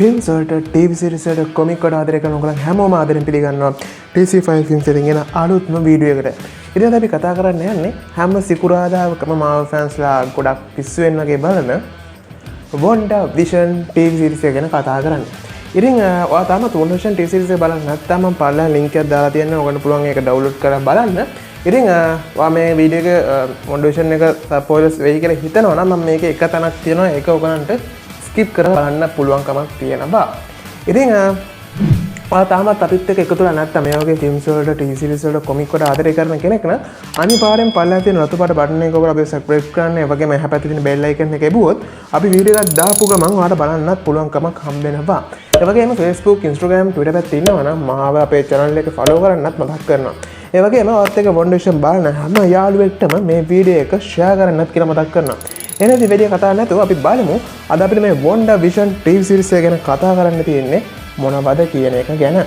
Films වලට TV series වලට comic වලට ආදරය කරන ඔයගොල්ලන් හැමෝම ආදරෙන් පිළිගන්නවා TC5 ෆිල්ම්ස් එකෙන් එන අලුත්ම වීඩියෝ එකට. ඉතින් අද අපි කතා කරන්න යන්නේ හැම සිකුරාදාකම මාවල් ෆෑන්ස්ලා ගොඩක් පිස්සු වෙන වගේ බලන වොන්ඩා විෂන් ටීවී සීරීස් එක ගැන කතා කරන්න. ඉතින් ඔයා තාම වොන්ඩා විෂන් ටීවී සීරීස් එක බලන්න නැත්නම් මම පල්ලා ලින්ක් එකක් දාලා තියෙනවා. ඔයගොල්ලෝ පුළුවන් ඒක ඩවුන්ලෝඩ් කරලා බලන්න. ඉතින් ඔයා මේ වීඩියෝ එක වොන්ඩා විෂන් එක ස්පොයිලර්ස් වෙයි කියලා හිතනවා නම් මම මේකේ එක තැනක් තියෙනවා. ඒක ඔයගලන්ට ස්කිප් කරලා බලන්න පුළුවන්කමක් තියෙනවා. ඉතින් ඔයා තාමත් අපිත් එක්ක එකතු වෙලා නැත්නම් මේ වගේ ෆිල්ම්ස් වලට ටීවී සීරීස් වලට කොමික් වලට ආදරය කරන කෙනෙක් නම් අනිවාර්යෙන් පල්ලෙහා තියෙන රතු පාට බටන් එක ඔබලා අපි සබ්ස්ක්‍රයිබ් කරන්න. ඒ වගේම එහා පැත්තේ තියෙන බෙල් අයිකන් එක එබුවොත් අපි වීඩියෝ එකක් දාපු ගමන් ඔයාලට බලන්නත් පුළුවන්කමක් හම්බ වෙනවා. ඒ වගේම Facebook, Instagram, Twitter පැත්තේ ඉන්නවා නම් මාව අපේ channel එක follow කරන්නත් මතක් කරනවා. ඒ වගේම ඔයත් එක්ක වොන්ඩා විෂන් බලන හැම යාළුවෙක්ටම මේ වීඩියෝ එක share කරන්නත් කියලා මතක් කරනවා. එනදී වීඩියෝ කතා නැතුව අපි බලමු අද අපිට මේ වොන්ඩා විෂන් ටීවී සීරීස් එක ගැන කතා කරන්න තියෙන්නේ මොනවද කියන එක ගැන.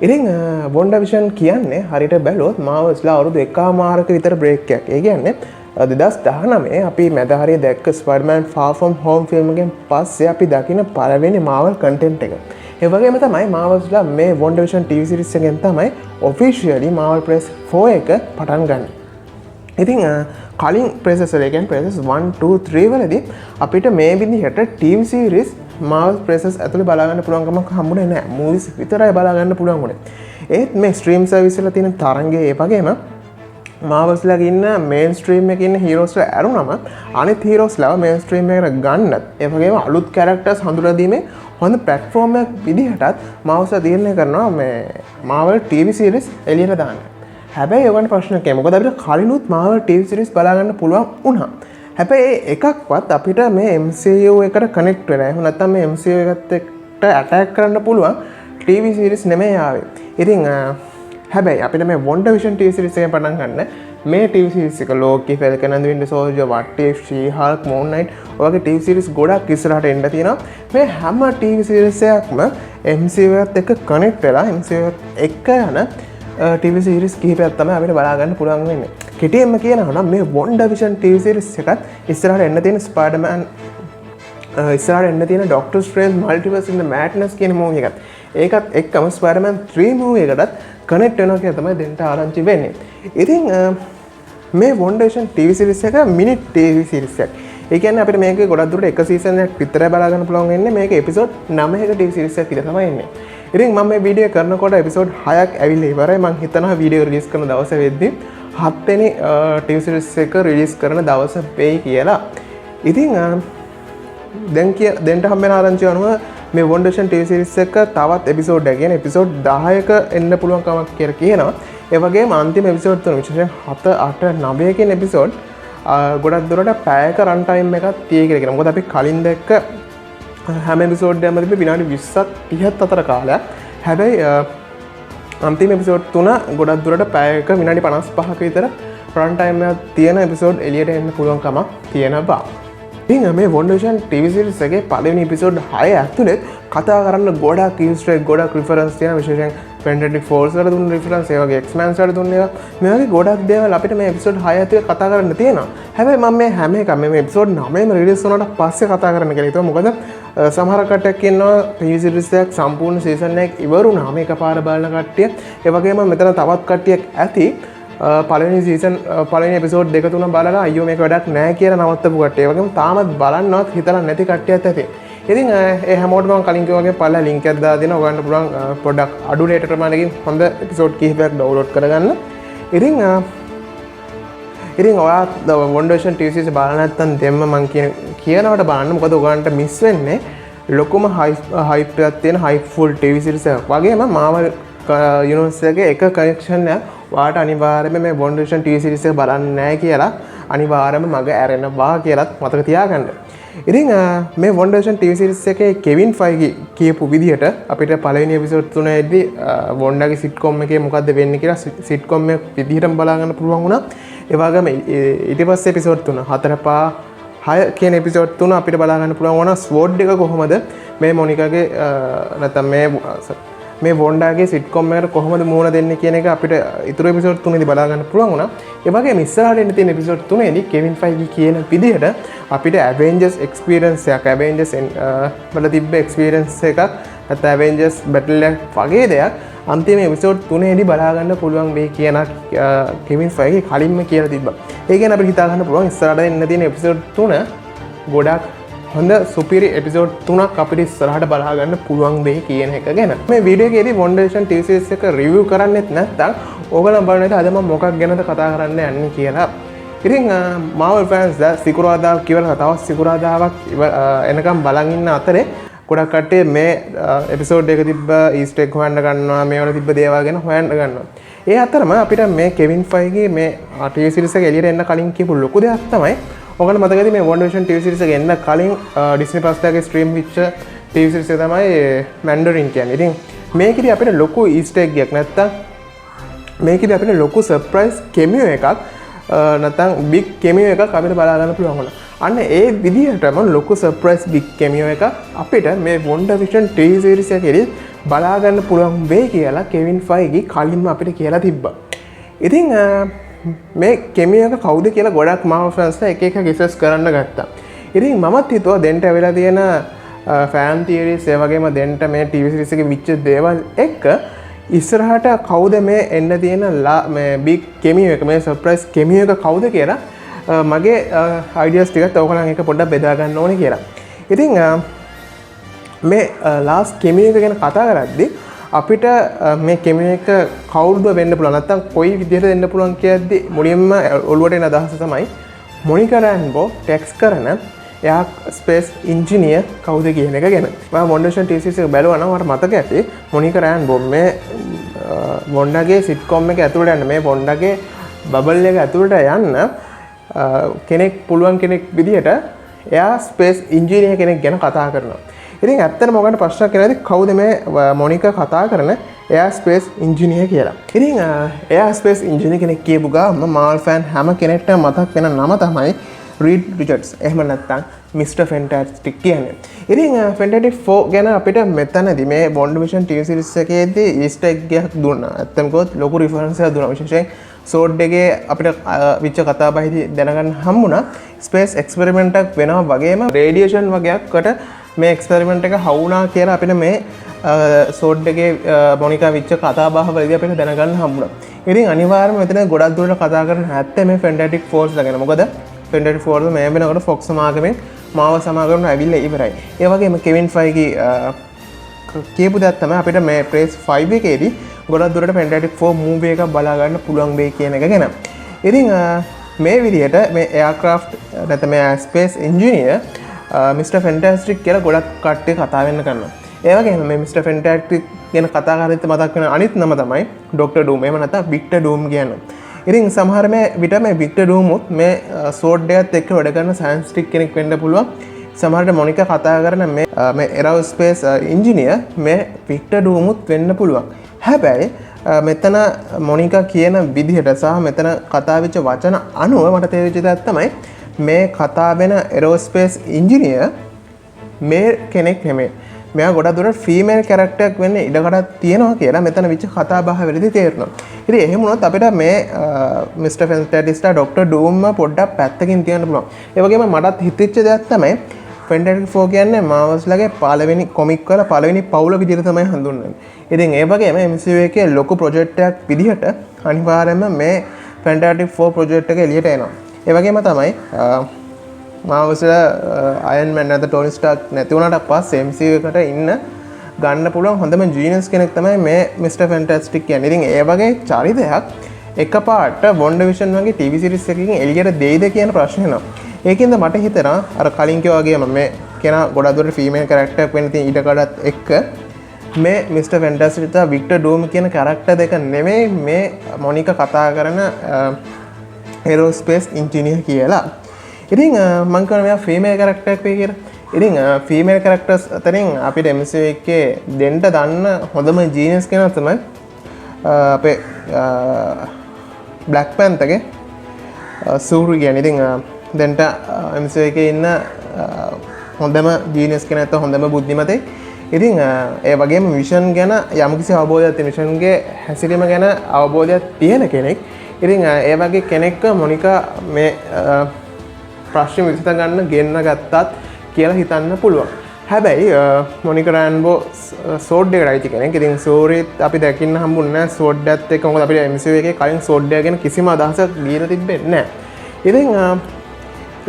ඉතින් වොන්ඩා විෂන් කියන්නේ හරියට බැලුවොත් මාවල්ස්ලා අවුරුදු 1.5ක විතර බ්‍රේක් එකක්. ඒ කියන්නේ 2019 අපි මැද හරිය දැක්ක Spider-Man far from home film එකෙන් පස්සේ අපි දකින පළවෙනි මාවල් කන්ටෙන්ට් එක. ඒ වගේම තමයි මාවල්ස්ලා මේ වොන්ඩා විෂන් ටීවී සීරීස් එකෙන් තමයි ඔෆිෂියලි මාවල් ප්‍රෙස් 4 එක පටන් ගන්න. ඉතින් කලින් ප්‍රෙසස් වල කියන්නේ ප්‍රෙසස් 1 2 3 වලදී අපිට මේ විදිහට ටීවී සීරීස් මාවල් ප්‍රෙසස් ඇතුලේ බලා ගන්න පුළුවන්කමක් හම්බුනේ නැහැ. මූවිස් විතරයි බලා ගන්න පුළුවන් උනේ. ඒත් මේ ස්ට්‍රීම් සර්විස් වල තියෙන තරංගය ඒ වගේම මාවල්ස්ලාගේ ඉන්න මේන් ස්ට්‍රීම් එකේ ඉන්න හීරෝස්ලා ඇරුණම අනිත් හීරෝස්ලාව මේන් ස්ට්‍රීම් එකට ගන්නත් ඒ වගේම අලුත් කැරක්ටර්ස් හඳුනා දීමේ හොඳ ප්ලැට්ෆෝම් එකක් විදිහටත් මාවල්ස්ලා තීරණය කරනවා මේ මාවල් ටීවී සීරීස් එළියට දාන්න. හැබැයි ඔයගොල්ලන්ට ප්‍රශ්නයක් එයි. මොකද අපිට කලිනුත් මාවල් ටීවී සීරීස් බලා ගන්න පුළුවන් වුණා. හැබැයි එකක්වත් අපිට මේ MCU එකට කනෙක්ට් වෙලා එහෙම නැත්නම් මේ MCU එකත් එක්ක ඇටැක් කරන්න පුළුවන් ටීවී සීරීස් නෙමෙයි ආවේ. ඉතින් හැබැයි අපිට මේ වොන්ඩා විෂන් ටීවී සීරීස් එකෙන් පටන් ගන්න මේ ටීවී සීරීස් එක Loki, Falcon and Winter Soldier, what if, She-Hulk, Moon Knight වගේ ටීවී සීරීස් ගොඩක් ඉස්සරහට එන්න තියෙනවා. මේ හැම ටීවී සීරීස් එකක්ම MCU එකත් එක්ක කනෙක්ට් වෙලා MCU එක්ක යන ටීවී සීරීස් කිහිපයක් තමයි අපිට බලා ගන්න පුළුවන් වෙන්නේ. කෙටියෙන්ම කියනවා නම් මේ වොන්ඩා විෂන් ටීවී සීරීස් එකත් ඉස්සරහට එන්න තියෙන ස්පයිඩර්මෑන් ඉස්සරහට එන්න තියෙන ඩොක්ටර් ස්ට්‍රේන්ජ් මල්ටිවර්ස් ඉන් ද මැඩ්නස් කියන මූවි එකත් ඒකත් එක්කම ස්පයිඩර්මෑන් 3 මූවි එකටත් කනෙක්ට් වෙනවා කියලා තමයි දෙන්න ආරංචි වෙන්නේ. ඉතින් මේ වොන්ඩා විෂන් ටීවී සීරීස් එක මිනි ටීවී සීරීස් එකක්. ඒ කියන්නේ අපිට මේක ගොඩක් දුරට එක සීසන් එකක් විතරයි බලා ගන්න පුළුවන් වෙන්නේ. මේක එපිසෝඩ් 9ක ටීවී සීරීස් එකක් විතර තමයි එන්නේ. ඉතින් මම මේ වීඩියෝ කරනකොට එපිසෝඩ් 6ක් ඇවිල්ලා ඉවරයි. මම හිතනවා වීඩියෝ රිලීස් කරන දවස වෙද්දී 7 වෙනි ටීවී සීරීස් එක රිලීස් කරන දවස වෙයි කියලා. ඉතින් දැන් හම්බෙන ආරංචිය අනුව මේ වොන්ඩා විෂන් ටීවී සීරීස් එක තවත් එපිසෝඩ් එක කියන්නේ එපිසෝඩ් 10ක එන්න පුළුවන් කමක් කියලා කියනවා. ඒ වගේම අන්තිම එපිසෝඩ් තුන විශේෂයෙන් 7 8 9 කියන එපිසෝඩ් ගොඩක් දුරට පැයක රන් ටයිම් එකක් තියෙයි කියලා කියනවා. මොකද අපි කලින් දැක්ක හැම එපිසෝඩ් එකම තිබ්බේ විනාඩි 20ත් 30ත් අතර කාලයක්. හැබැයි අන්තිම එපිසෝඩ් 3 ගොඩක් දුරට පැයක විනාඩි 55ක විතර රන් ටයිම් එකක් තියෙන එපිසෝඩ් එළියට එන්න පුළුවන් කමක් තියෙනවා. ඉතින් මේ වොන්ඩා විෂන් ටීවී සීරීස් එකේ පළවෙනි එපිසෝඩ් 6 ඇතුළේ කතා කරන්න ගොඩක් ඉස්ටර් එග් ගොඩක් රිෆරන්ස් තියෙන විශේෂයෙන් Fantastic Four වලට දුන්න රිෆරන්ස් ඒ වගේ X-Men වලට දුන්න ඒවා මේ වගේ ගොඩක් දේවල් අපිට මේ එපිසෝඩ් 6 ඇතුලේ කතා කරන්න තියෙනවා. හැබැයි මම මේ හැම එකම මේ එපිසෝඩ් 9ම රිලීස් වුණාට පස්සේ කතා කරන්න කියලා හිතුවා. මොකද සමහර කට්ටියක් ඉන්නවා ටීවී සීරීස් එකක් සම්පූර්ණ සීසන් එකක් ඉවරුණාම එකපාර බලන කට්ටිය. ඒ වගේම මෙතන තවත් කට්ටියක් ඇති පළවෙනි සීසන් පළවෙනි එපිසෝඩ් 2 3 බලලා අයියෝ මේක වැඩක් නැහැ කියලා නවත්තපු කට්ටිය. ඒ වගේම තාමත් බලන්නවත් හිතලා නැති කට්ටියත් ඇති. ඉතින් ඒ හැමෝටම මම කලින් කිව්වා වගේ පළලා ලින්ක් එකක් දාලා දෙනවා. ඔයගන්ට පුළුවන් පොඩ්ඩක් අඩු රේට් ප්‍රමාණයකින් හොඳ එපිසෝඩ් කිහිපයක් ඩවුන්ලෝඩ් කරගන්න. ඉතින් ඔයා වොන්ඩා විෂන් ටීවී සීරීස් බලන්න නැත්නම් දෙන්න මම කියනවට බලන්න. මොකද ඔයගන්ට මිස් වෙන්නේ ලොකුම හයිප් එකක් තියෙන හයිප්ෆුල් ටීවී සීරීස් එකක්. වගේම මාවල් යුනිවර්ස් එකේ එක කනෙක්ෂන් එකක් ඔයාට අනිවාර්යයෙන්ම මේ වොන්ඩා විෂන් ටීවී සීරීස් එක බලන්න නැහැ කියලා අනිවාර්යයෙන්ම මග ඇරෙනවා කියලාත් මතක තියාගන්න. ඉතින් මේ WandaVision TV series එකේ කෙවින් ෆයිගි කියපු විදිහට අපිට පළවෙනි එපිසෝඩ් 3ේදී වොන්ඩාගේ සිට්කොම් එකේ මොකද්ද වෙන්නේ කියලා සිට්කොම් එක විදිහටම බලා ගන්න පුළුවන් වුණා. ඒ වගේම ඊට පස්සේ එපිසෝඩ් 3 4 කියන එපිසෝඩ් 3 අපිට බලා ගන්න පුළුවන් වුණා ස්වෝඩ් එක කොහොමද මේ මොනිකාගේ නැත්නම් මේ වොන්ඩාගේ සිට්කොම් එකට කොහොමද මුහුණ දෙන්නේ කියන එක අපිට ඊතුරු එපිසෝඩ් 3 දී බලා ගන්න පුළුවන් වුණා. ඒ වගේම ඉස්සරහට එන්න තියෙන එපිසෝඩ් 3 දී කෙවින් ෆයිගි කියන විදිහට අපිට Avengers experience එකක් Avengers වල තිබ්බ experience එකක් නැත්නම් Avengers battle එක වගේ දෙයක් අන්තිම එපිසෝඩ් 3 දී බලා ගන්න පුළුවන් වෙයි කියන කෙවින් ෆයිගි කලින්ම කියලා තිබ්බා. ඒ කියන්නේ අපිට හිතා ගන්න පුළුවන් ඉස්සරහට එන්න තියෙන එපිසෝඩ් 3 ගොඩක් හොඳ සුපිරි එපිසෝඩ් 3ක් අපිට ඉස්සරහට බලා ගන්න පුළුවන් වෙයි කියන එක ගැන. මේ වීඩියෝ එකේදී WandaVision TV series එක රිවිව් කරන්නෙත් නැත්නම් ඕගොල්ලෝ බලන්න අද මම මොකක් ගැනද කතා කරන්න යන්නේ කියලා. ඉතින් Marvel fans ලා සිකුරාදා කියලා තවත් සිකුරාදාවක් එනකම් බලන් ඉන්න අතරේ ගොඩක් කට්ටිය මේ එපිසෝඩ් එක තිබ්බ ඊස්ටර් එග් හොයන්න ගන්නවා, මේවල තිබ්බ දේවල් ගැන හොයන්න ගන්නවා. ඒ අතරම අපිට මේ කෙවින් ෆයිගේ මේ TV series එක එළියට එන්න කලින් කියපු ලොකු දෙයක් තමයි ඔයගොල්ලෝ මතකද මේ WandaVision TV series එක එන්න කලින් Disney Plus එකේ ස්ට්‍රීම් වෙච්ච TV series එක තමයි Mandarin කියන්නේ. ඉතින් මේකෙදි අපිට ලොකු ඊස්ටර් එග් එකක් නැත්තම් මේකෙදි අපිට ලොකු සර්ප්‍රයිස් කෙමියෝ එකක් නැත්තම් බිග් කෙමියෝ එකක් අපිට බලා ගන්න පුළුවන් වුණා. අන්න ඒ විදිහටම ලොකු සර්ප්‍රයිස් බිග් කෙමියෝ එකක් අපිට මේ WandaVision TV series එකේදී බලා ගන්න පුළුවන් වෙයි කියලා කෙවින් ෆයිගි කලින්ම අපිට කියලා තිබ්බා. ඉතින් මේ කෙමියෝ එක කවුද කියලා ගොඩක් Marvel fans ලා එක එක ගෙසස් කරන්න ගත්තා. ඉතින් මමත් හිතුවා දෙන්න වෙලා තියෙන ෆෑන් තියරිස් ඒ වගේම දෙන්න මේ TV series එකේ විච්ච දේවල් එක්ක ඉස්සරහට කවුද මේ එන්න තියෙන මේ බිග් කෙමියෝ එක මේ සර්ප්‍රයිස් කෙමියෝ එක කවුද කියලා මගේ අයිඩියාස් ටිකත් ඔයගොල්ලන් එක පොඩ්ඩක් බෙදා ගන්න ඕනේ කියලා. ඉතින් මේ ලාස්ට් කෙමියෝ එක ගැන කතා කරද්දී අපිට මේ කෙමියෝ එක කවුරුද වෙන්න පුළුවන් නැත්නම් කොයි විදිහට දෙන්න පුළුවන් කියද්දී මුලින්ම ඔළුවට එන අදහස තමයි මොනිකා රැන්බෝ ටෙක්ස් කරන එයා ස්පේස් ඉන්ජිනියර් කවුද කියන එක ගැන. මම WandaVision TV series එක බැලුවා නම් මට මතක ඇති මොනිකා රැන්බෝ මේ වොන්ඩාගේ සිට්කොම් එක ඇතුළට යන්න මේ වොන්ඩාගේ බබල් එක ඇතුළට යන්න කෙනෙක් පුළුවන් කෙනෙක් විදිහට එයා ස්පේස් ඉන්ජිනියර් කෙනෙක් ගැන කතා කරනවා. ඉතින් ඇත්තටම මොකක්ද ප්‍රශ්නයක් කියලාද කවුද මේ මොනිකා කතා කරන එයා ස්පේස් ඉන්ජිනියර් කියලා. ඉතින් එයා ස්පේස් ඉන්ජිනියර් කෙනෙක් කියපු ගාම Marvel fan හැම කෙනෙක්ටම මතක් වෙන නම තමයි රීඩ් රිචඩ්ස්. එහෙම නැත්නම් මිස්ටර් ෆැන්ටස්ටික් කියන්නේ. ඉතින් ෆැන්ටස්ටික් 4 ගැන අපිට මෙතනදී මේ WandaVision TV series එකේදී ඊස්ටර් එග් එකක් දුන්නා. ඇත්තම කිව්වොත් ලොකු රිෆරන්ස් එකක් දුන්නා. විශේෂයෙන් සෝඩ් එකේ අපිට විච්ච කතාබහේදී දැනගන්න හම්බුණා ස්පේස් එක්ස්පෙරිමන්ට් එකක් වෙනවා වගේම රේඩියේෂන් වගේකට මේ එක්ස්පෙරිමන්ට් එක හවුණා කියලා අපිට මේ සෝඩ් එකේ මොනිකා විච්ච කතාබහ වලදී අපිට දැනගන්න හම්බුණා. ඉතින් අනිවාර්යයෙන්ම මෙතන ගොඩක් දුරට කතා කරන ඇත්ත මේ ෆැන්ටස්ටික් ෆෝර්ස් ගැන. මොකද ෆැන්ටස්ටික් ෆෝර්ස් මේ වෙනකොට ෆොක්ස් සමාගමෙන් මාව සමාගමෙන් ඇවිල්ලා ඉවරයි. ඒ වගේම කෙවින් ෆයිගි කියපු දෙයක් තමයි අපිට මේ ප්‍රේස් 5 එකේදී ගොඩක් දුරට ෆැන්ටස්ටික් 4 මූවි එකක් බලා ගන්න පුළුවන් වෙයි කියන එක ගැන. ඉතින් මේ විදිහට මේ එයාක්‍රාෆ්ට් නැත්නම් මේ ස්පේස් ඉන්ජිනියර් මිස්ටර් ෆැන්ටස්ටික් කියලා ගොඩක් කට්ටිය කතා වෙන්න කරනවා. ඒ වගේම මේ මිස්ටර් ෆැන්ටස්ටික් ගැන කතා කරද්දි මතක් වෙන අනිත් නම තමයි ඩොක්ටර් ඩූම්. එහෙම නැත්නම් වික්ටර් ඩූම් කියන්නේ. ඉතින් සමහර මේ විට මේ වික්ටර් ඩූමුත් මේ සෝඩ් එකත් එක්ක වැඩ කරන සයන්ටිස්ට් කෙනෙක් වෙන්න පුළුවන්. සමහරට මොනිකා කතා කරන මේ එරෝස්පේස් ඉන්ජිනියර් මේ වික්ටර් ඩූමුත් වෙන්න පුළුවන්. හැබැයි මෙතන මොනිකා කියන විදිහට සහ මෙතන කතා වෙච්ච වචන අනුව මට තේරිච්ච දෙයක් තමයි මේ කතා වෙන එරෝස්පේස් ඉන්ජිනියර් මේ කෙනෙක් නෙමෙයි. මෙයා ගොඩක් දුරට ෆීමේල් කැරක්ටර් එකක් වෙන්න ඉඩකඩක් තියෙනවා කියලා මෙතන විච කතා බහ වෙලදී තේරෙනවා. ඉතින් එහෙම වුණොත් අපිට මේ මිස්ටර් ෆැන්ටස්ටික් ඩොක්ටර් ඩූම් පොඩ්ඩක් පැත්තකින් තියන්න පුළුවන්. ඒ වගේම මටත් හිතෙච්ච දෙයක් තමයි ෆැන්ටස්ටික් 4 කියන්නේ මාවස්ලාගේ පළවෙනි කොමික් වල පළවෙනි පවුල විදිහට තමයි හඳුන්වන්නේ. ඉතින් ඒ වගේම MCU එකේ ලොකු ප්‍රොජෙක්ට් එකක් විදිහට අනිවාර්යයෙන්ම මේ ෆැන්ටස්ටික් 4 ප්‍රොජෙක්ට් එක එළියට එනවා. ඒ වගේම තමයි මාවස්ලා අයන් මෑන් නැත්නම් ටෝනි ස්ටාර්ක් නැති වුණාට පස්සේ MCU එකට ඉන්න ගන්න පුළුවන් හොඳම ජීනියස් කෙනෙක් තමයි මේ මිස්ටර් ෆැන්ටස්ටික් කියන්නේ. ඉතින් ඒ වගේ චරිතයක් එකපාරට WandaVision වගේ TV series එකකින් එළියට දෙයිද කියන ප්‍රශ්නේ එනවා. ඒකින්ද මට හිතෙනවා අර කලින් කිව්වා වගේම මේ කෙනා ගොඩක් දුරට ෆීමේල් කැරක්ටර් එකක් වෙන්න තියෙන ඊටකඩත් එක්ක මේ මිස්ටර් ෆැන්ටස්ටික් සහ වික්ටර් ඩූම් කියන කැරක්ටර් දෙක නෙමෙයි මේ මොනිකා කතා කරන ඒරෝස්පේස් ඉංජිනියර් කියලා. ඉතින් මං කරන මෙයා ෆීමේල් කැරක්ටර් එකක් වෙයි කියලා. ඉතින් ෆීමේල් කැරක්ටර්ස් අතරින් අපිට MCU එකේ දෙන්න දන්න හොඳම ජීනියස් කෙනා තමයි අපේ බ්ලැක් පැන්තර්ගේ සූරි කියන්නේ. ඉතින් දැන්ට MCU එකේ ඉන්න හොඳම ජීනියස් කෙනා නැත්නම් හොඳම බුද්ධිමතෙක්. ඉතින් ඒ වගේම විෂන් ගැන යම්කිසි අවබෝධයක් තියෙන, විෂන්ගේ හැසිරීම ගැන අවබෝධයක් තියෙන කෙනෙක්. ඉතින් ඒ වගේ කෙනෙක්ව මොනිකා මේ ප්‍රශ්න විසඳ ගන්න ගෙන්න ගත්තත් කියලා හිතන්න පුළුවන්. හැබැයි මොනිකා රෑන්බෝ සෝඩ් එකට අයිති කෙනෙක්. ඉතින් සෝරිත් අපි දැකින්න හම්බුන්නේ නැහැ සෝඩ් එකත් එක්ක. මොකද අපිට MCU එකේ කලින් සෝඩ් එක ගැන කිසිම අදහසක් දීලා තිබෙන්නේ නැහැ. ඉතින්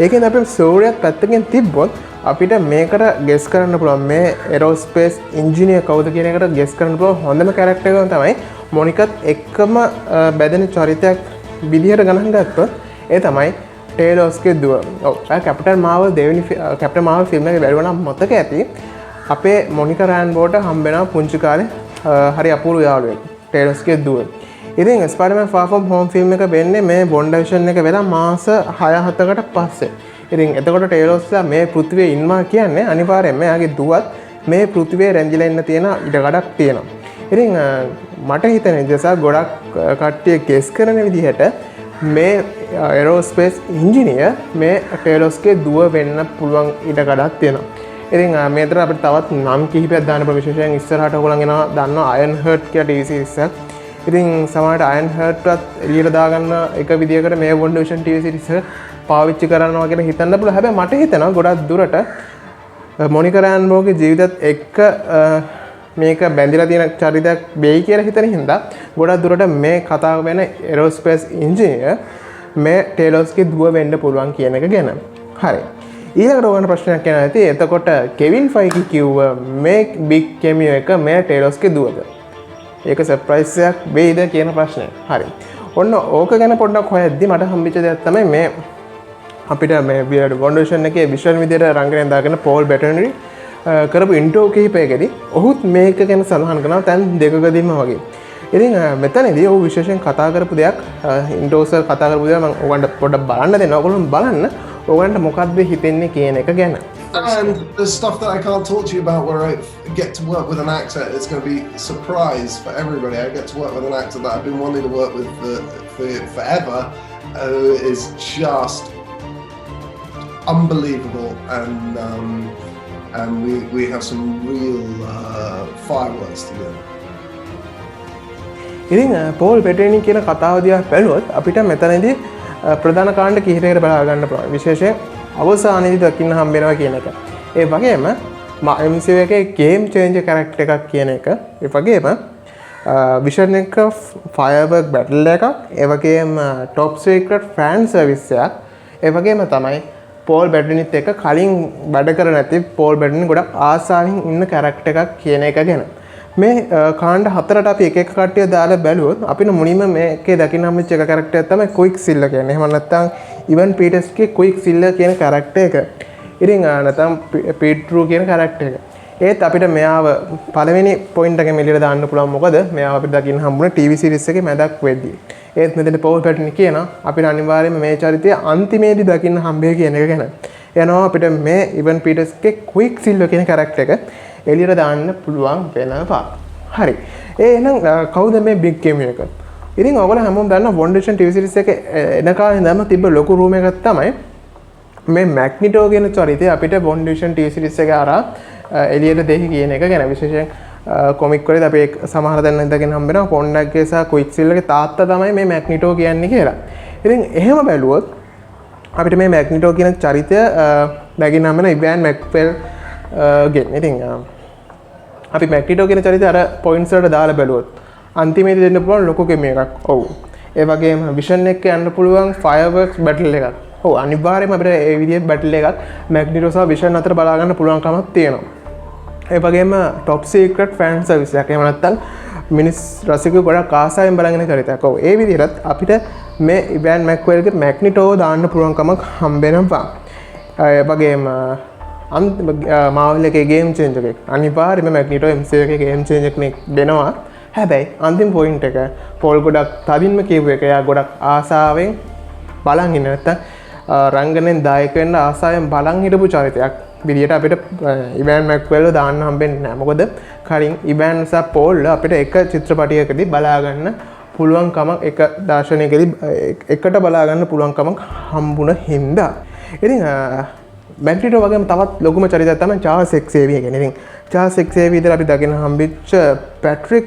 ඒකෙන් අපි සෝරියත් පැත්තකින් තිබ්බොත් අපිට මේකට ගෙස් කරන්න පුළුවන් මේ ඒරෝස්පේස් ඉංජිනියර් කවුද කියන එකට ගෙස් කරන්න පුළුවන් හොඳම කැරක්ටර් එක තමයි මොනිකත් එක්කම බැඳෙන චරිතයක් විදිහට ගණන් ගත්තොත් ඒ තමයි ටේලෝස්ගේ දුව. ඔව් කැප්ටන් මාවල් දෙවෙනි කැප්ටන් මාවල් ෆිල්ම් එකේ බැලුවා නම් මතක ඇති අපේ මොනිකා රෑන්බෝට හම්බෙනවා පුංචි කාලේ හරි අපූර්ව යාළුවෙක් ටේලෝස්ගේ දුව. ඉතින් ස්පයිඩර්මන් ෆාර් ෆ්‍රොම් හෝම් ෆිල්ම් එක වෙන්නේ මේ බොන්ඩ් විෂන් එක වෙලා මාස 6-7කට පස්සේ. ඉතින් එතකොට ටේලෝස්ලා මේ පෘථිවියේ ඉන්නවා කියන්නේ අනිවාර්යයෙන්ම එයාගේ දුවත් මේ පෘථිවියේ රැඳිලා ඉන්න තියෙන ඉඩකඩක් තියෙනවා. ඉතින් මට හිතෙන නිසා ගොඩක් කට්ටිය ගෙස් කරන විදිහට මේ ඒරෝස්පේස් ඉංජිනියර් මේ ටේලෝස්ගේ දුව වෙන්න පුළුවන් ඉඩකඩක් තියෙනවා. ඉතින් මේතර අපිට තවත් නම් කිහිපයක් දාන්න පුළුවන්. විශේෂයෙන් ඉස්සරහට ඔයගොල්ලන් එනවා දන්නවා අයන් හර්ට් කියලා TV series එකක්. ඉතින් සමහරට අයන් හර්ට්වත් එළියට දාගන්න එක විදියකට මේ වොන්ඩර් විෂන් TV series එක පාවිච්චි කරනවා කියලා හිතන්න පුළුවන්. හැබැයි මට හිතෙනවා ගොඩක් දුරට මොනිකා රෑන්බෝගේ ජීවිතයත් එක්ක මේක බැඳිලා තියෙන චරිතයක් වෙයි කියලා හිතන හින්දා ගොඩක් දුරට මේ කතාව වෙන ඒරෝස්පේස් ඉංජිනියර් මේ ටේලෝස්ගේ දුව වෙන්න පුළුවන් කියන එක ගැන. හරි. ඊළඟට ඔයගොල්ලන්ට ප්‍රශ්නයක් එනවා ඇති. එතකොට කෙවින් ෆයිකි කිව්ව මේ බිග් කෙමියෝ එක මේ ටේලෝස්ගේ දුවද? ඒක සර්ප්‍රයිස් එකක් වෙයිද කියන ප්‍රශ්නය. හරි. ඔන්න ඕක ගැන පොඩ්ඩක් හොයද්දි මට හම්බෙච්ච දෙයක් තමයි මේ අපිට මේ වොන්ඩර් විෂන් එකේ විෂන් විදියට රංගනයෙන් දාගෙන පෝල් බෙටනරි කරපු ඉන්ට්‍රෝ කිහිපයකදී ඔහුත් මේක ගැන සඳහන් කරනවා තැන් දෙකකදීම වගේ. ඉතින් මෙතනදී ඔහු විශේෂයෙන් කතා කරපු දෙයක් ඉන්ට්‍රෝස් වල කතා කරපු දෙයක් මම ඔයගොල්ලන්ට පොඩ්ඩක් බලන්න දෙනවා. ඔයගොල්ලෝ බලන්න ඔයගොල්ලන්ට මොකක්ද හිතෙන්නේ කියන එක ගැන. And the stuff that I can't talk to you about where I get to work with an actor, it's going to be a surprise for everybody. I get to work with an actor that I've been wanting to work with for forever. Is just unbelievable, and we have some real fireworks together. ඉතින් Paul බෙටනි කියන කතාව දිහා බැලුවොත් අපිට මෙතනදී ප්‍රධාන කාණ්ඩ කිහිපයකට බලා ගන්න පුළුවන්. විශේෂයෙන් අවසානයේදී දකින්න හම්බෙනවා කියන එක. ඒ වගේම MCU එකේ ගේම් චේන්ජර් කැරක්ටර් එකක් කියන එක. ඒ වගේම විෂන් එක ෆයර්වර්ක් බැටල් එකක්. ඒ වගේම টপ සීක්‍රට් ෆෑන් සර්විස් එකක්. ඒ වගේම තමයි පෝල් බෙටනිත් එක්ක කලින් වැඩ කර නැති පෝල් බෙටනි ගොඩක් ආසාවෙන් ඉන්න කැරක්ටර් එකක් කියන එක ගැන. මේ කාණ්ඩ හතරට අපි එක එක කට්ටිය දාලා බැලුවොත් අපිට මුලින්ම මේකේ දකින්න හම්බෙච්ච එක කැරක්ටර් තමයි ක්වික් සිල්ලර් කියන්නේ. එහෙම නැත්නම් ඉවන් පීටර්ස්ගේ ක්වික් සිල්ලර් කියන කැරක්ටර් එක. ඉතින් නැත්නම් පීට්රු කියන කැරක්ටර් එක. ඒත් අපිට මෙයාව පළවෙනි පොයින්ට් එකෙන් එළියට දාන්න පුළුවන්. මොකද මෙයාව අපිට දකින්න හම්බුනේ TV series එකේ මැදක් වෙද්දී. ඒත් මෙතන පෝල් බෙටනි කියනවා අපිට අනිවාර්යයෙන්ම මේ චරිතය අන්තිමේදී දකින්න හම්බෙයි කියන එක ගැන. එනවා අපිට මේ ඉවන් පීටර්ස්ගේ ක්වික් සිල්වර් කියන කැරක්ටර් එක එළියට දාන්න පුළුවන් වෙනවා. හරි. එහෙනම් කවුද මේ බිග් කෙමියෝ එක? ඉතින් ඔයගොල්ලෝ හැමෝම දන්නවා වොන්ඩර් විෂන් TV series එක එන කාලේ ඉඳන්ම තිබ්බ ලොකු රූම් එකක් තමයි මේ මැග්නිටෝ කියන චරිතය අපිට වොන්ඩර් විෂන් TV series එක අරා එළියට දෙහි කියන එක ගැන. විශේෂයෙන් කොමික් වලදී අපි සමහර දැන් ඉඳගෙන හම්බ වෙනවා පොන්ඩක්ගේ සහ ක්වික් සිල්ලර්ගේ තාත්තා තමයි මේ මැග්නිටෝ කියන්නේ කියලා. ඉතින් එහෙම බැලුවොත් අපිට මේ මැග්නිටෝ කියන චරිතය නැගින්න හම්බ වෙන ඉවෑන් මැක්ෆෙල් ගෙන්. ඉතින් අපි මැග්නිටෝ කියන චරිතය අර පොයින්ට්ස් වලට දාලා බැලුවොත් අන්තිමේදී දෙන්න පුළුවන් ලොකු කෙමියෝ එකක්. ඔව්. ඒ වගේම විෂන් එක්ක යන්න පුළුවන් ෆයර්වර්ක්ස් බැටල් එකක්. ඔව් අනිවාර්යයෙන්ම අපිට ඒ විදිහේ බැටල් එකක් මැග්නිටෝ සහ විෂන් අතර බලා ගන්න පුළුවන් කමක් තියෙනවා. ඒ වගේම টপ සීක්‍රට් ෆෑන් සර්විස් එකක්. එහෙම නැත්නම් මිනිස් රසිකයෝ ගොඩක් ආසාවෙන් බලගෙන චරිතයක්. ඔව් ඒ විදිහට අපිට මේ ඉවෑන් මැක්වෙල්ගේ මැග්නිටෝ දාන්න පුළුවන් කමක් හම්බ වෙනවා. ඒ වගේම මාවල් එකේ ගේම් චේන්ජර් එකක්. අනිවාර්යයෙන්ම මැග්නිටෝ MCU එකේ ගේම් චේන්ජර් කෙනෙක් දෙනවා. හැබැයි අන්තිම පොයින්ට් එක පෝල් ගොඩක් තදින්ම කියපු එක. එයා ගොඩක් ආසාවෙන් බලන් ඉන්න නැත්තම් රංගනෙන් දායක වෙන්න ආසාවෙන් බලන් හිටපු චරිතයක් විදියට අපිට ඉවෑන් මැක්වෙල්ව දාන්න හම්බෙන්නේ නැහැ. මොකද කලින් ඉවෑන් සහ පෝල් අපිට එක චිත්‍රපටයකදී බලා ගන්න පුළුවන් කමක් එක දර්ශනයකදී එකට බලා ගන්න පුළුවන් කමක් හම්බුන හින්දා. ඉතින් මැග්නිටෝ වගේම තවත් ලොකුම චරිතයක් තමයි චාල්ස් එක්සේවියර් කියන්නේ. ඉතින් චාල්ස් එක්සේවියර් විතර අපි දකින හම්බෙච්ච පැට්‍රික්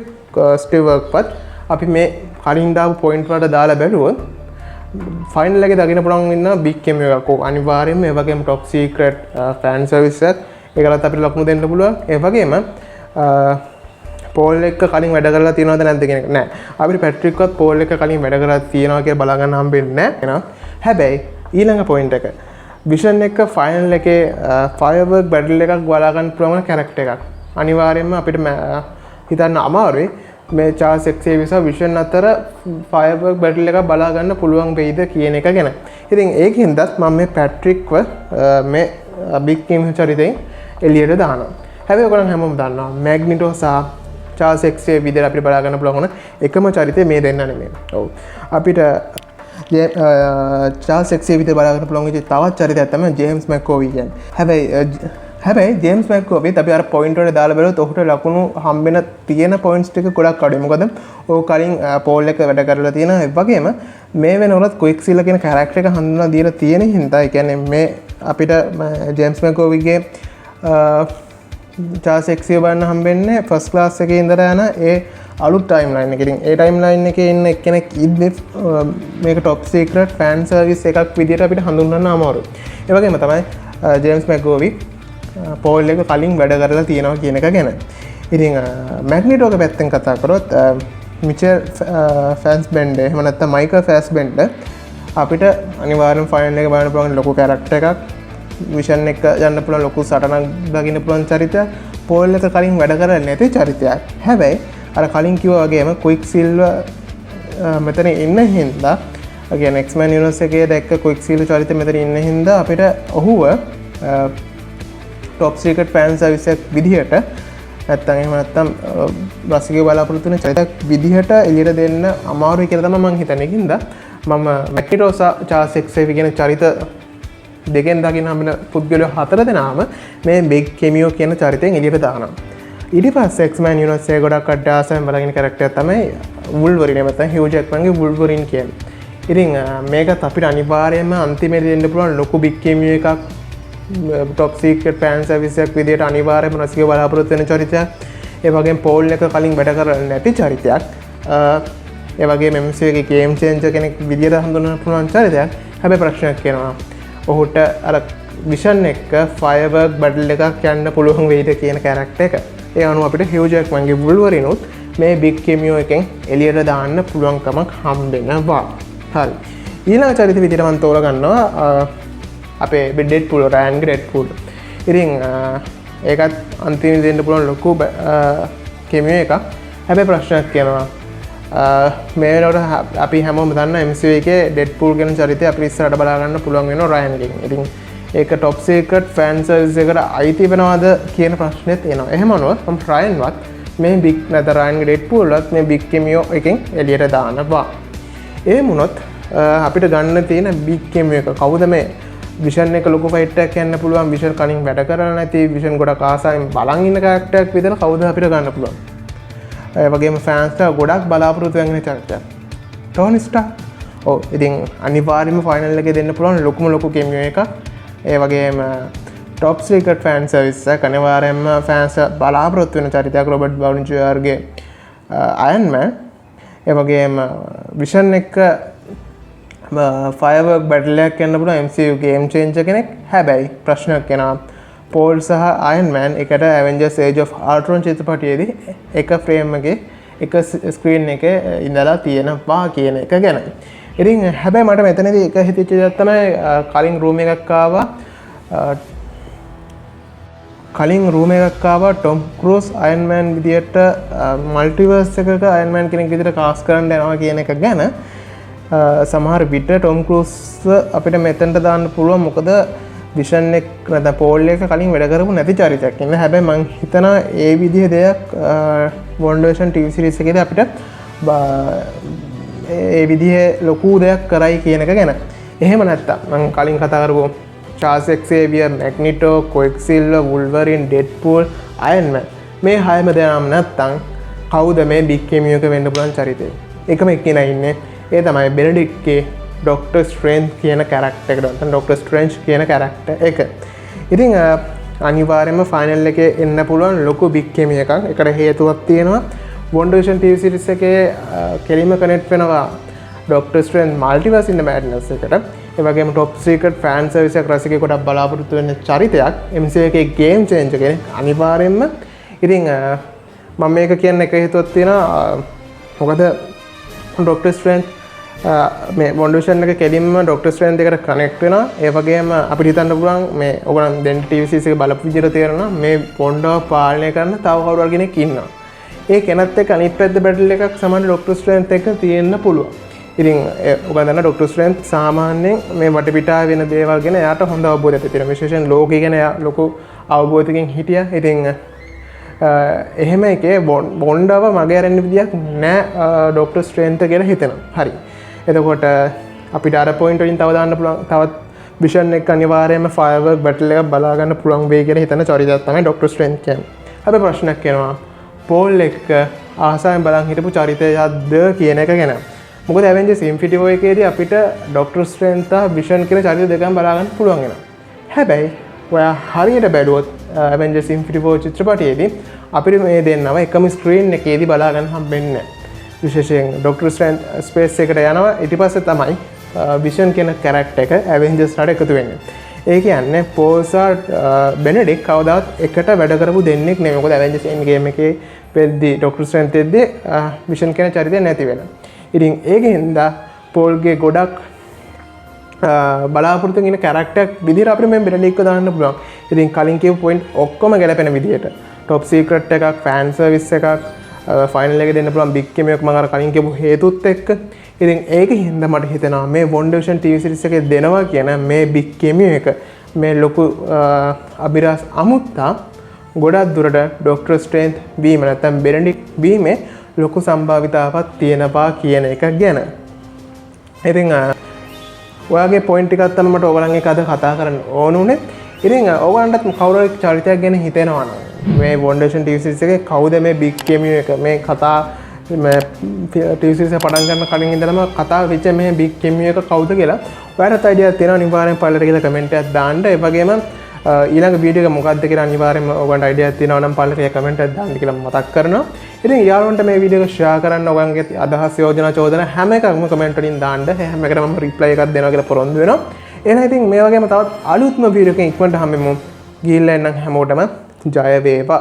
ස්ටිවර්ක්වත් අපි මේ කලින් දාපු පොයින්ට් වලට දාලා බැලුවොත් ෆයිනල් එකේ දකින්න පුළුවන් ඉන්න බිග් කෙමියෝ එකක්. අනිවාර්යයෙන්ම ඒ වගේම টপ සීක්‍රට් ෆෑන් සර්විස් එකක් ඒකලත් අපිට ලකුණු දෙන්න පුළුවන්. ඒ වගේම පෝල් එක්ක කලින් වැඩ කරලා තියෙනවද නැද්ද කියන එක නෑ. අපිට පැට්‍රික්වත් පෝල් එක්ක කලින් වැඩ කරලා තියෙනවා කියලා බලා ගන්න හම්බෙන්නේ නෑ. හැබැයි ඊළඟ පොයින්ට් එක විෂන් එක ෆයිනල් එකේ ෆයර්වර්ක් බැටල් එකක් බලා ගන්න පුළුවන් කැරක්ටර් එකක්. අනිවාර්යයෙන්ම අපිට හිතන්න අමාරුයි මේ චාල්ස් එක්සේවියර් සහ විෂන් අතර ෆයර්වර්ක් බැටල් එකක් බලා ගන්න පුළුවන් වෙයිද කියන එක ගැන. ඉතින් ඒකින්දත් මම මේ පැට්‍රික්ව මේ බිග් කෙමියෝ චරිතයෙන් එළියට දානවා. හැබැයි ඔයගොල්ලන් හැමෝම දන්නවා මැග්නිටෝ සහ චාල්ස් එක්සේවියර් විදිහට අපිට බලා ගන්න පුළුවන් එකම චරිතය මේ දෙන්න නෙමෙයි. ඔව්. අපිට චාල්ස් එක්සේවියර් විදිහට බලා ගන්න පුළුවන් තවත් චරිතයක් තමයි ජේම්ස් මැක්කෝවි කියන්නේ. හැබැයි ජේම්ස් මැක්කෝවිත් අපි අර පොයින්ට් වලට දාලා බලුවොත් ඔහුට ලකුණු හම්බෙන තියෙන පොයින්ට්ස් ටික ගොඩක් අඩුයි. මොකද ඔහු කලින් පෝල් එක වැඩ කරලා තියෙනවා. ඒ වගේම මේ වෙනකොට ක්වික්සිල්වර් කියන කැරක්ටර් එක හඳුන්වලා දීලා තියෙන හින්දා ඒ කියන්නේ මේ අපිට ජේම්ස් මැක්කෝවිගේ චාල්ස් එක්සේවියර් බලන්න හම්බෙන්නේ ෆස්ට් ක්ලාස් එකේ ඉඳලා යන ඒ අලුත් ටයිම්ලයින් එකකින්. ඒ ටයිම්ලයින් එකේ ඉන්න එක්කෙනෙක් ඉද්දෙත් මේක টপ සීක්‍රට් ෆෑන් සර්විස් එකක් විදිහට අපිට හඳුන්වන්න අමාරුයි. ඒ වගේම තමයි ජේම්ස් මැක්කෝවි පෝල් එක කලින් වැඩ කරලා තියෙනවා කියන එක ගැන. ඉතින් මැග්නිටෝගේ පැත්තෙන් කතා කරොත් මිචෙල් ෆෑස්බෙන්ඩර් එහෙම නැත්නම් මයිකල් ෆෑස්බෙන්ඩර් අපිට අනිවාර්යෙන් ෆයිනල් එක බලන්න පුළුවන් ලොකු කැරක්ටර් එකක්. විෂන් එක යන්න පුළුවන් ලොකු සටනක් දකින්න පුළුවන් චරිතයක්. පෝල් එක කලින් වැඩ කරලා නැති චරිතයක්. හැබැයි අර කලින් කිව්වා වගේම ක්වික්සිල්වර් මෙතන ඉන්න හින්දා කියන්නේ X-Men Universe එකේ දැක්ක ක්වික්සිල්වර් චරිතය මෙතන ඉන්න හින්දා අපිට ඔහුව টপ සීක්‍රට් ෆෑන් සර්විස් එකක් විදිහට නැත්තම් එහෙම නැත්තම් රසිකයෝ බලාපොරොත්තු වෙන චරිතයක් විදිහට එළියට දෙන්න අමාරුයි කියලා තමයි මම හිතන්නේ. ඒකින්ද මම මැග්නිටෝ සහ චාල්ස් එක්සේවියර් කියන චරිත දෙකෙන් දකින්න හම්බෙන පුද්ගලයෝ හතර දෙනාම මේ බිග් කෙමියෝ කියන චරිතයෙන් එළියට දානවා. ඊට පස්සේ X-Men Universe එකේ ගොඩක් කඩ ආසෙන් බලගෙන කැරක්ටර් තමයි වුල්වරින් නැත්නම් හියු ජැක්මන්ගේ වුල්වරින් කියන්නේ. ඉතින් මේකත් අපිට අනිවාර්යයෙන්ම අන්තිමේදී දෙන්න පුළුවන් ලොකු බිග් කෙමියෝ එකක් টপ සීක්‍රට් ෆෑන් සර්විස් එකක් විදිහට අනිවාර්යයෙන්ම රසිකයෝ බලාපොරොත්තු වෙන චරිතයක්. ඒ වගේම පෝල් එක කලින් වැඩ කරලා නැති චරිතයක්. ඒ වගේම MCU එකේ ගේම් චේන්ජර් කෙනෙක් විදිහට හඳුන්වන්න පුළුවන් චරිතයක්. හැබැයි ප්‍රශ්නයක් එනවා. ඔහුට අර විෂන් එක ෆයර්වර්ක් බැටල් එකක් යන්න පුළුවන් වෙයිද කියන කැරක්ටර් එක. ඒ අනුව අපිට හියු ජැක්මන්ගේ වුල්වරින් උත් මේ බිග් කෙමියෝ එකෙන් එළියට දාන්න පුළුවන්කමක් හම්බෙනවා. හරි. ඊළඟ චරිත විදිහට මම තෝරගන්නවා අපේ ඩෙඩ්පූල් රයන්ගේ ඩෙඩ්පූල්. ඉතින් ඒකත් අන්තිමේදී දෙන්න පුළුවන් ලොකු කෙමියෝ එකක්. හැබැයි ප්‍රශ්නයක් කියනවා. මේ වෙනකොට අපි හැමෝම දන්නා MCU එකේ ඩෙඩ්පූල් කියන චරිතය අපිට ඉස්සරහට බලා ගන්න පුළුවන් වෙනවා රයන්ගෙන්. ඉතින් ඒක টপ සීක්‍රට් ෆෑන් සර්විස් එකට අයිති වෙනවද කියන ප්‍රශ්නෙත් එනවා. එහෙම වුණොත් මම රයන්වත් මේ බිග් නැත්නම් රයන්ගේ ඩෙඩ්පූල්වත් මේ බිග් කෙමියෝ එකෙන් එළියට දානවා. ඒ වුණොත් අපිට ගන්න තියෙන බිග් කෙමියෝ එක කවුද මේ විෂන් එක ලොකු ෆයිට් එකක් යන්න පුළුවන් විෂන් කලින් වැඩ කරලා නැති විෂන් ගොඩක් ආසාවෙන් බලන් ඉන්න කැරක්ටර් එකක් විතර කවුද අපිට ගන්න පුළුවන්. ඒ වගේම ෆෑන්ස්ලා ගොඩක් බලාපොරොත්තු වෙන චරිතයක්. ටෝනි ස්ටාර්ක්. ඔව් ඉතින් අනිවාර්යයෙන්ම ෆයිනල් එකේ දෙන්න පුළුවන් ලොකු කෙමියෝ එකක්. ඒ වගේම টপ සීක්‍රට් ෆෑන් සර්විස් එක අනිවාර්යයෙන්ම ෆෑන්ස් බලාපොරොත්තු වෙන චරිතයක් රොබර්ට් ඩවුනි ජූනියර්ගේ අයර්න් මෑන්. ඒ වගේම විෂන් එක ෆයර්වර්ක් බැටල් එකක් යන්න පුළුවන් MCU ගේම් චේන්ජර් කෙනෙක්. හැබැයි ප්‍රශ්නයක් එනවා. පෝල් සහ අයර්න් මෑන් එකට ඇවෙන්ජර්ස් ඒජ් ඔෆ් අල්ට්‍රෝන් චිත්‍රපටයේදී එක ෆ්‍රේම් එකේ එක ස්ක්‍රීන් එකේ ඉඳලා තියෙනවා කියන එක ගැන. ඉතින් හැබැයි මට මෙතනදී එක හිතෙච්ච දෙයක් තමයි කලින් රූම් එකක් ආවා ටොම් ක්‍රූස් අයර්න් මෑන් විදියට මල්ටිවර්ස් එකක අයර්න් මෑන් කෙනෙක් විදියට කාස්ට් කරන්න යනවා කියන එක ගැන සමහර විට ටොම් ක්‍රූස් අපිට මෙතනට දාන්න පුළුවන්. මොකද විෂන් එක නැත්නම් පෝල් එක කලින් වැඩ කරපු නැති චරිතයක් ඉන්න. හැබැයි මම හිතනවා ඒ විදිහ දෙයක් WandaVision TV series එකේදී අපිට ඒ විදිහේ ලොකු දෙයක් කරයි කියන එක ගැන. එහෙම නැත්තම් මම කලින් කතා කරපු චාල්ස් එක්සේවියර්, මැග්නිටෝ, ක්වික්සිල්වර්, වුල්වරින්, ඩෙඩ්පූල්, අයර්න්මෑන් මේ හයම දෙනාම නැත්තම් කවුද මේ බිග් කෙමියෝ එක වෙන්න පුළුවන් චරිතය? එකම එක්කෙනා ඉන්නේ. ඒ තමයි බෙනඩික්ගේ ඩොක්ටර් ස්ට්‍රේන්ජ් කියන කැරක්ටර් එක. නැත්නම් ඩොක්ටර් ස්ට්‍රේන්ජ් කියන කැරක්ටර් එක. ඉතින් අනිවාර්යයෙන්ම ෆයිනල් එකේ එන්න පුළුවන් ලොකු බිග් කෙමියෝ එකක්. ඒකට හේතුවක් තියෙනවා. WandaVision TV series එකේ කෙලින්ම කනෙක්ට් වෙනවා ඩොක්ටර් ස්ට්‍රේන්ජ් මල්ටිවර්ස් ඉන් මැඩ්නස් එකට. ඒ වගේම টොප් සීක්‍රට් ෆෑන් සර්විස් එක රසිකයෙකු කොට බලාපොරොත්තු වෙන චරිතයක් MCU එකේ ගේම් චේන්ජර් කෙනෙක් අනිවාර්යයෙන්ම. ඉතින් මම මේක කියන්න එක හේතුවක් තියෙනවා. මොකද ඩොක්ටර් ස්ට්‍රේන්ජ් මේ WandaVision එක කෙලින්ම ඩොක්ටර් ස්ට්‍රේන්ජ් එකට කනෙක්ට් වෙනවා. ඒ වගේම අපිට හිතන්න පුළුවන් මේ ඔයගොල්ලන් දැන් TV series එක බලපු විදිහට තේරෙනවා මේ වොන්ඩාව පාලනය කරන තව කවුරු හරි කෙනෙක් ඉන්නවා. ඒ කෙනත් එක්ක අනිත් පැත්ත බැටල් එකක් සමාන ඩොක්ටර් ස්ට්‍රේන්ජ් එක්ක තියෙන්න පුළුවන්. ඉතින් ඔයගොල්ලන් දන්න ඩොක්ටර් ස්ට්‍රේන්ජ් සාමාන්‍යයෙන් මේ වටපිටාව වෙන දේවල් ගැන එයාට හොඳ අවබෝධයක් තියෙනවා. විශේෂයෙන් ලෝකය ගැන එයා ලොකු අවබෝධයකින් හිටියා. ඉතින් එහෙම එකේ බොන්ඩාව මගේ අරන්න විදියක් නෑ ඩොක්ටර් ස්ට්‍රේන්ජ් කියලා හිතෙනවා. හරි. එතකොට අපිට අර පොයින්ට් වලින් තව දාන්න පුළුවන් තවත් විෂන් එක අනිවාර්යයෙන්ම ෆයර්වර්ක් බැටල් එකක් බලා ගන්න පුළුවන් වෙයි කියලා හිතන චරිතයක් තමයි ඩොක්ටර් ස්ට්‍රේන්ජ් කියන්නේ. හැබැයි ප්‍රශ්නයක් එනවා. පෝල් එක්ක ආසාවෙන් බලන් හිටපු චරිතයක්ද කියන එක ගැන. මොකද ඇවෙන්ජර්ස් ඉන්ෆිනිටි වෝ එකේදී අපිට ඩොක්ටර් ස්ට්‍රේන්ජ් තා විෂන් කියන චරිත දෙකම බලා ගන්න පුළුවන් වෙනවා. හැබැයි ඔයා හරියට බැලුවොත් ඇවෙන්ජර්ස් ඉන්ෆිනිටි වෝ චිත්‍රපටයේදී අපිට මේ දෙන්නව එකම ස්ක්‍රීන් එකේදී බලා ගන්න හම්බෙන්නේ නැහැ. විශේෂයෙන් ඩොක්ටර් ස්ට්‍රේන්ජ් ස්පේස් එකට යනවා. ඊට පස්සේ තමයි විෂන් කියන කැරක්ටර් එක ඇවෙන්ජර්ස් රට එකතු වෙන්නේ. ඒ කියන්නේ පෝල් සහ බෙනඩික් කවදාවත් එකට වැඩ කරපු දෙන්නෙක් නෙමෙයි. මොකද ඇවෙන්ජර්ස් එන්ඩ් ගේම් එකේ වෙද්දී ඩොක්ටර් ස්ට්‍රේන්ජ් එද්දී විෂන් කියන චරිතය නැති වෙනවා. ඉතින් ඒකෙන්ද පෝල්ගේ ගොඩක් බලාපොරොත්තු වෙන කැරක්ටර් විදිහට අපිට මේ බෙනඩික්ව දාන්න පුළුවන්. ඉතින් කලින් කියපු පොයින්ට් ඔක්කොම ගැලපෙන විදිහට টොප් සීක්‍රට් එකක්, ෆෑන් සර්විස් එකක්, ෆයිනල් එක දෙන්න පුළුවන් බිග් කෙමියෝ එකක් මම අර කලින් කියපු හේතුත් එක්ක. ඉතින් ඒකින්ද මට හිතෙනවා මේ WandaVision TV series එකේ දෙනවා කියන මේ බිග් කෙමියෝ එක මේ ලොකු අබිරහස් අමුත්තා ගොඩක් දුරට ඩොක්ටර් ස්ට්‍රේන්ජ් වීම නැත්නම් බෙනඩික් වීමේ ලොකු සම්භාවිතාවක් තියෙනවා කියන එක ගැන. ඉතින් ඔයාගේ පොයින්ට් එකක් තමයි මට ඔයගලන් එක්ක අද කතා කරන්න ඕන උනේ. ඉතින් ඔයගලන්ටත් කවුරු හරි චරිතයක් ගැන හිතෙනවා නම් මේ WandaVision TV series එකේ කවුද මේ බිග් කෙමියෝ එක මේ කතා මේ TV series එක පටන් ගන්න කලින් ඉඳලම කතා වෙච්ච මේ බිග් කෙමියෝ එක කවුද කියලා ඔයාලට අයිඩියා තියෙනවා අනිවාර්යෙන් පල්ලට ගිහලා කමෙන්ට් එකක් දාන්න. ඒ වගේම ඊළඟ වීඩියෝ එක මොකක්ද කියලා අනිවාර්යෙන්ම ඔයගලන්ට අයිඩියා එකක් තියෙනවා නම් පල්ලට ගිහලා කමෙන්ට් එකක් දාන්න කියලා මතක් කරනවා. ඉතින් යාළුවන්ට මේ වීඩියෝ එක ෂෙයා කරන්න ඔයගන්ගේ අදහස් යෝජනා චෝදනා හැම එකක්ම කමෙන්ට් වලින් දාන්න. හැම එකටම මම රිප්ලයි එකක් දෙනවා කියලා පොරොන්දු වෙනවා. එහෙනම් ඉතින් මේ වගේම තවත් අලුත්ම වීඩියෝ එකකින් ඉක්මනට හම්බෙමු. ගිහිල්ලා එන්නම් හැමෝටම ජය වේවා.